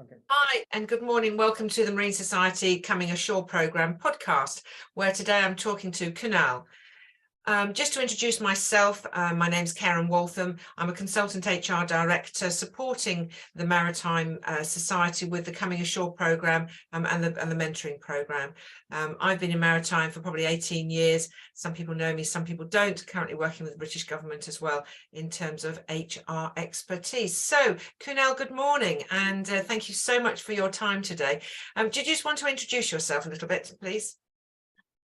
Okay. Hi, and good morning. Welcome to the Marine Society Coming Ashore Programme podcast, where today I'm talking to Kunal. Just to introduce myself, my name's Karen Waltham. I'm a consultant HR director supporting the Maritime Society with the Coming Ashore programme and the mentoring programme. I've been in maritime for probably 18 years. Some people know me, some people don't. Currently working with the British government as well in terms of HR expertise. So, Kunal, good morning, and thank you so much for your time today. Did you just want to introduce yourself a little bit, please?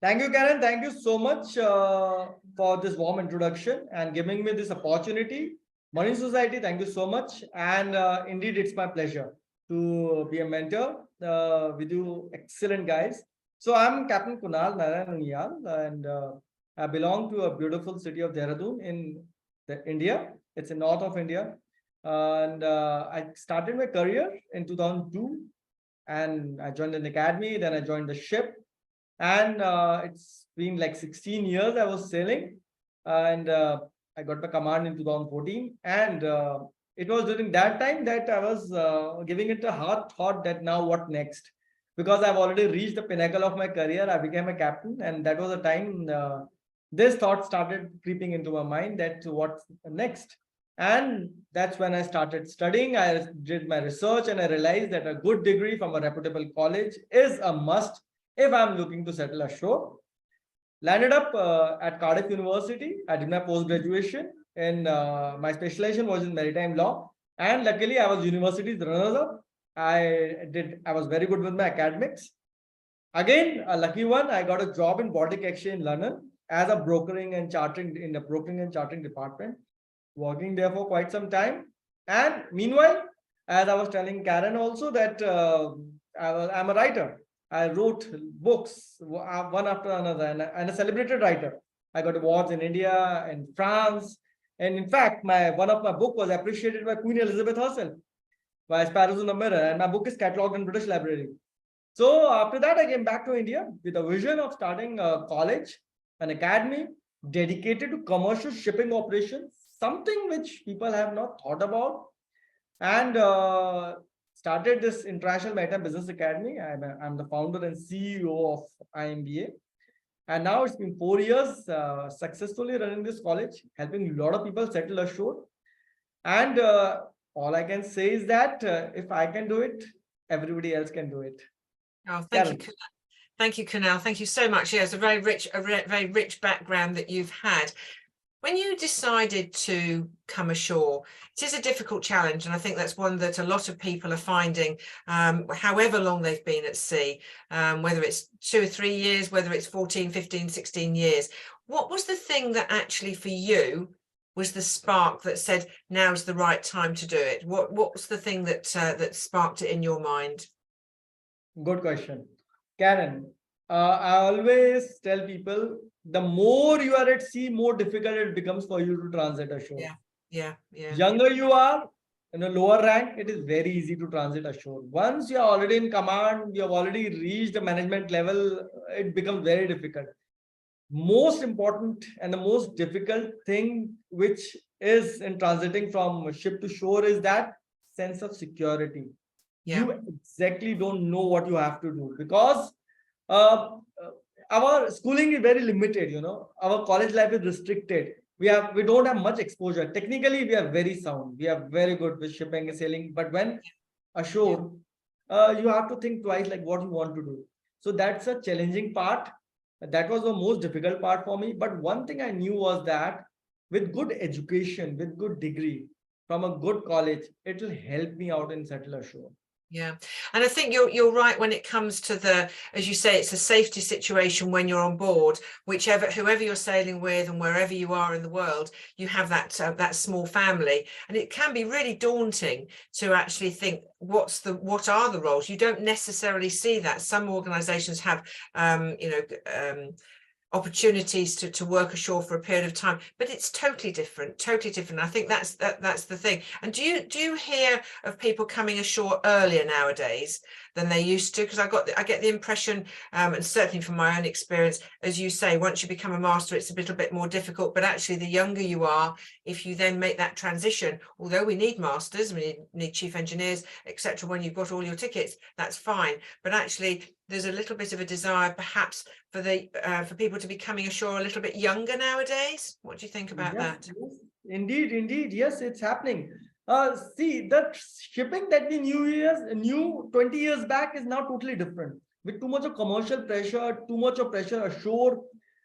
Thank you, Karen. Thank you so much for this warm introduction and giving me this opportunity. Marine Society, thank you so much. And indeed, it's my pleasure to be a mentor with you, excellent guys. So I'm Captain Kunal Narayan Uniyal, and I belong to a beautiful city of Dehradun in India. It's in north of India. And I started my career in 2002, and I joined an academy. Then I joined the ship. And it's been like 16 years I was sailing, and I got my command in 2014. And it was during that time that I was giving it a hard thought that now what next? Because I've already reached the pinnacle of my career. I became a captain, and that was the time this thought started creeping into my mind that what's next. And that's when I started studying. I did my research, and I realized that a good degree from a reputable college is a must if I'm looking to settle ashore. Landed up at Cardiff University. I did my post graduation, and my specialization was in maritime law. And luckily, I was university's runners up. I was very good with my academics. Again, a lucky one. I got a job in Baltic Exchange in London as a brokering and chartering in the brokering and chartering department, working there for quite some time. And meanwhile, as I was telling Karen also that I'm a writer. I wrote books one after another, and a celebrated writer. I got awards in India and France, and in fact, my one of my book was appreciated by Queen Elizabeth herself by Sparrows in the Mirror, and my book is catalogued in British Library. So after that, I came back to India with a vision of starting a college, an academy dedicated to commercial shipping operations, something which people have not thought about, and started this International Maritime Business Academy. I'm the founder and CEO of IMBA. And now it's been 4 years successfully running this college, helping a lot of people settle ashore. And all I can say is that if I can do it, everybody else can do it. Oh, thank you. Thank you, Kunal. Thank you so much. Yeah, it's a very rich background that you've had. When you decided to come ashore, it is a difficult challenge, and I think that's one that a lot of people are finding, however long they've been at sea, whether it's 2 or 3 years, whether it's 14, 15, 16 years. What was the thing that actually for you was the spark that said, now's the right time to do it? What was the thing that sparked it in your mind? Good question. Karen, I always tell people the more you are at sea, more difficult it becomes for you to transit ashore. Yeah. Younger you are, in a lower rank, it is very easy to transit ashore. Once you are already in command, you have already reached the management level, it becomes very difficult. Most important and the most difficult thing which is in transiting from ship to shore is that sense of security. You exactly don't know what you have to do because uh, our schooling is very limited. Our college life is restricted. We don't have much exposure. Technically we are very sound, we are very good with shipping and sailing, but when ashore you have to think twice like what you want to do. So that's a challenging part. That was the most difficult part for me. But one thing I knew was that with good education, with good degree from a good college, it will help me out in settle ashore. Yeah, and I think you're right when it comes to the, as you say, it's a safety situation when you're on board, whoever you're sailing with and wherever you are in the world, you have that small family, and it can be really daunting to actually think what are the roles. You don't necessarily see that. Some organizations have opportunities to work ashore for a period of time, but it's totally different. I think that's the thing. And do you hear of people coming ashore earlier nowadays than they used to? Because I get the impression, and certainly from my own experience, as you say, once you become a master, it's a little bit more difficult. But actually, the younger you are, if you then make that transition, although we need masters, we need chief engineers, etc. When you've got all your tickets, that's fine. But actually, there's a little bit of a desire, perhaps, for people to be coming ashore a little bit younger nowadays. What do you think about that? Yes, indeed. Yes, it's happening. See, the shipping that we knew 20 years back is now totally different. With too much of commercial pressure, too much of pressure ashore.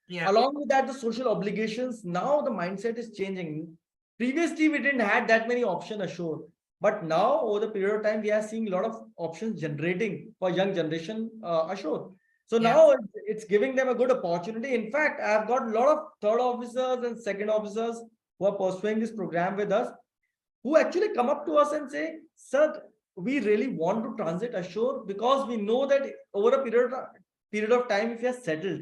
Yeah. Along with that, the social obligations. Now the mindset is changing. Previously, we didn't had that many options ashore. But now, over the period of time, we are seeing a lot of options generating for young generation ashore. So now it's giving them a good opportunity. In fact, I've got a lot of third officers and second officers who are pursuing this program with us, who actually come up to us and say, "Sir, we really want to transit ashore because we know that over a period of time, if we are settled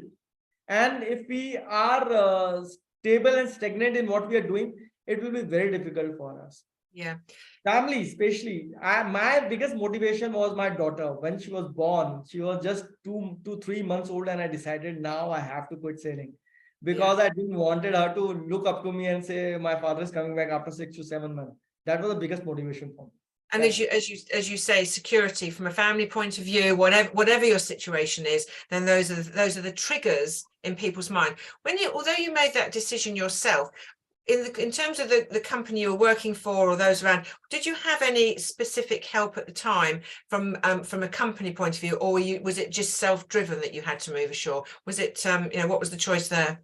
and if we are stable and stagnant in what we are doing, it will be very difficult for us." Yeah. Family, especially. My biggest motivation was my daughter. When she was born, she was just 3 months old, and I decided now I have to quit sailing because I didn't wanted her to look up to me and say, "My father is coming back after 6 to 7 months." That was the biggest motivation for me. And as you say, security from a family point of view, whatever your situation is, then those are the triggers in people's mind. Although you made that decision yourself, in terms of the company you were working for or those around, did you have any specific help at the time from a company point of view, or was it just self-driven that you had to move ashore? Was it what was the choice there,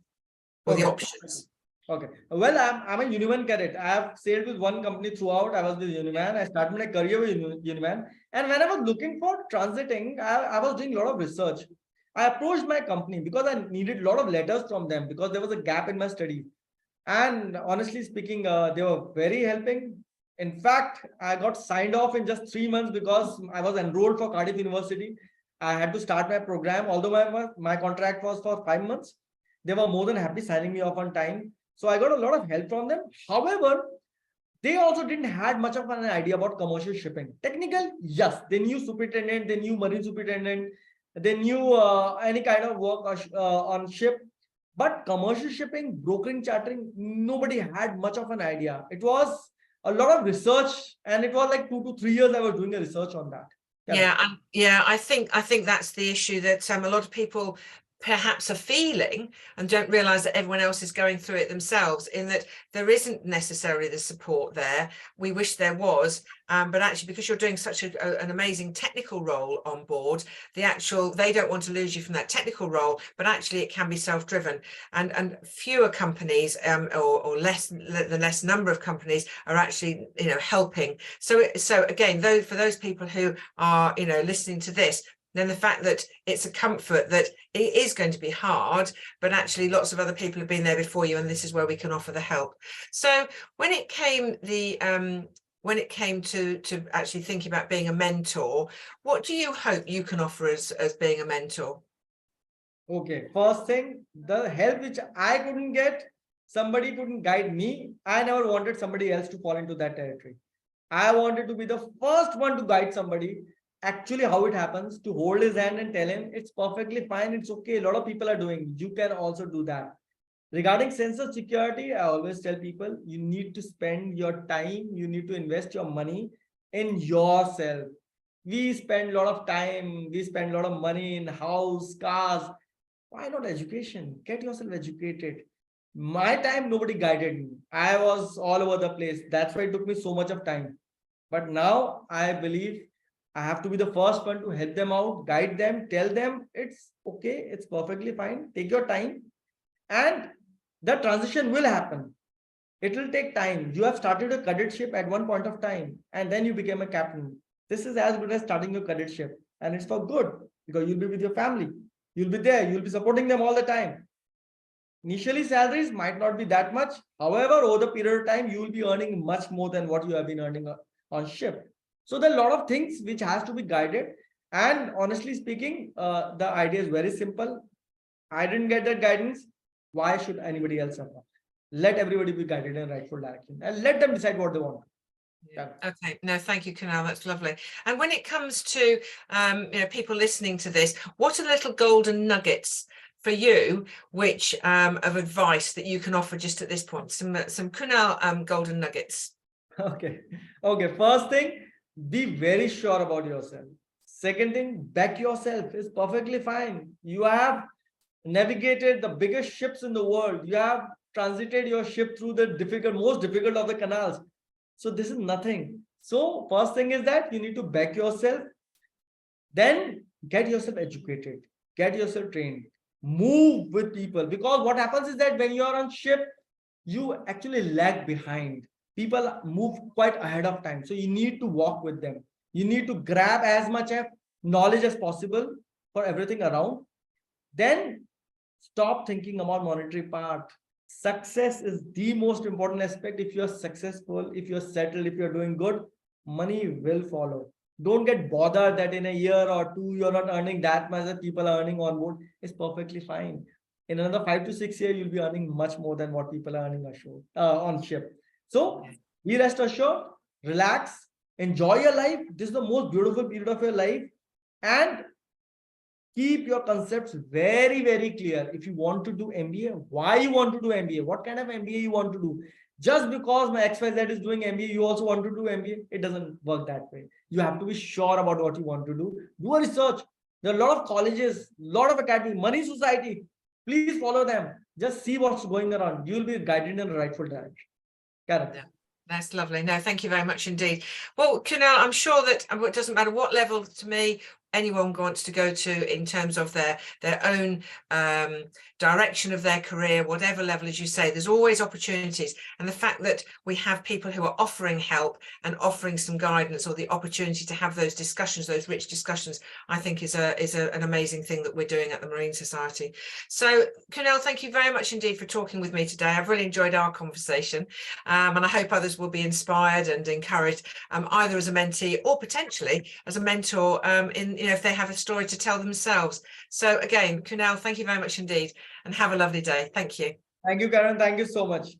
or the options? Okay. Well, I'm a Uniman cadet. I have sailed with one company throughout. I was with Uniman. I started my career with Uniman. And when I was looking for transiting, I was doing a lot of research. I approached my company because I needed a lot of letters from them because there was a gap in my studies. And honestly speaking, they were very helping. In fact, I got signed off in just 3 months because I was enrolled for Cardiff University. I had to start my program, although my contract was for 5 months. They were more than happy signing me off on time. So I got a lot of help from them. However, they also didn't had much of an idea about commercial shipping. Technical, yes, they knew superintendent, they knew marine superintendent, they knew any kind of work on ship. But commercial shipping, brokering, chartering, nobody had much of an idea. It was a lot of research, and it was like 2 to 3 years I was doing a research on that. I think that's the issue, that a lot of people perhaps are feeling and don't realize that everyone else is going through it themselves, in that there isn't necessarily the support there. We wish there was, but actually, because you're doing such an amazing technical role on board, they don't want to lose you from that technical role, but actually it can be self-driven, and fewer companies or the less number of companies are actually helping. So again, for those people who are listening to this, then the fact that it's a comfort that it is going to be hard, but actually lots of other people have been there before you, and this is where we can offer the help. So when it came to actually thinking about being a mentor, what do you hope you can offer as being a mentor? Okay, first thing, the help which I couldn't get, somebody couldn't guide me. I never wanted somebody else to fall into that territory. I wanted to be the first one to guide somebody actually how it happens, to hold his hand and tell him it's perfectly fine, it's okay. A lot of people are doing, you can also do that. Regarding sense of security, I always tell people, you need to spend your time, you need to invest your money in yourself. We spend a lot of time, we spend a lot of money in house, cars. Why not education? Get yourself educated. My time, nobody guided me. I was all over the place. That's why it took me so much of time. But now I believe I have to be the first one to help them out, guide them, tell them it's okay, it's perfectly fine. Take your time, and the transition will happen. It will take time. You have started a cadetship at one point of time, and then you became a captain. This is as good as starting your cadetship, and it's for good because you'll be with your family. You'll be there. You'll be supporting them all the time. Initially, salaries might not be that much. However, over the period of time, you will be earning much more than what you have been earning on ship. So there are a lot of things which has to be guided. And honestly speaking, the idea is very simple. I didn't get that guidance. Why should anybody else suffer? Let everybody be guided in rightful direction and let them decide what they want. Yeah. Okay, no, thank you, Kunal. That's lovely. And when it comes to people listening to this, what are little golden nuggets for you, which of advice that you can offer just at this point? Some Kunal golden nuggets. Okay. Okay. First thing, be very sure about yourself. Second thing, back yourself is perfectly fine. You have navigated the biggest ships in the world. You have transited your ship through the most difficult of the canals. So this is nothing. So first thing is that you need to back yourself. Then get yourself educated, get yourself trained, move with people. Because what happens is that when you are on ship, you actually lag behind. People move quite ahead of time. So you need to walk with them. You need to grab as much of knowledge as possible for everything around. Then stop thinking about monetary part. Success is the most important aspect. If you're successful, if you're settled, if you're doing good, money will follow. Don't get bothered that in a year or two you're not earning that much that people are earning on board. It's perfectly fine. In another 5 to 6 years, you'll be earning much more than what people are earning on ship. So be rest assured, relax, enjoy your life. This is the most beautiful period of your life. And keep your concepts very, very clear. If you want to do MBA, why you want to do MBA? What kind of MBA you want to do? Just because my XYZ is doing MBA, you also want to do MBA? It doesn't work that way. You have to be sure about what you want to do. Do a research. There are a lot of colleges, a lot of academies, Money Society. Please follow them. Just see what's going around. You'll be guided in the rightful direction. Correct. Yeah. That's lovely. No, thank you very much indeed. Well, Kunal, I'm sure that it doesn't matter what level to me anyone wants to go to in terms of their own direction of their career, whatever level, as you say, there's always opportunities. And the fact that we have people who are offering help and offering some guidance or the opportunity to have those discussions, those rich discussions, I think is an amazing thing that we're doing at the Marine Society. So, Kunal, thank you very much indeed for talking with me today. I've really enjoyed our conversation, and I hope others will be inspired and encouraged, either as a mentee or potentially as a mentor, if they have a story to tell themselves. So again, Kunal, thank you very much indeed, and have a lovely day. Thank you. Thank you, Karen. Thank you so much.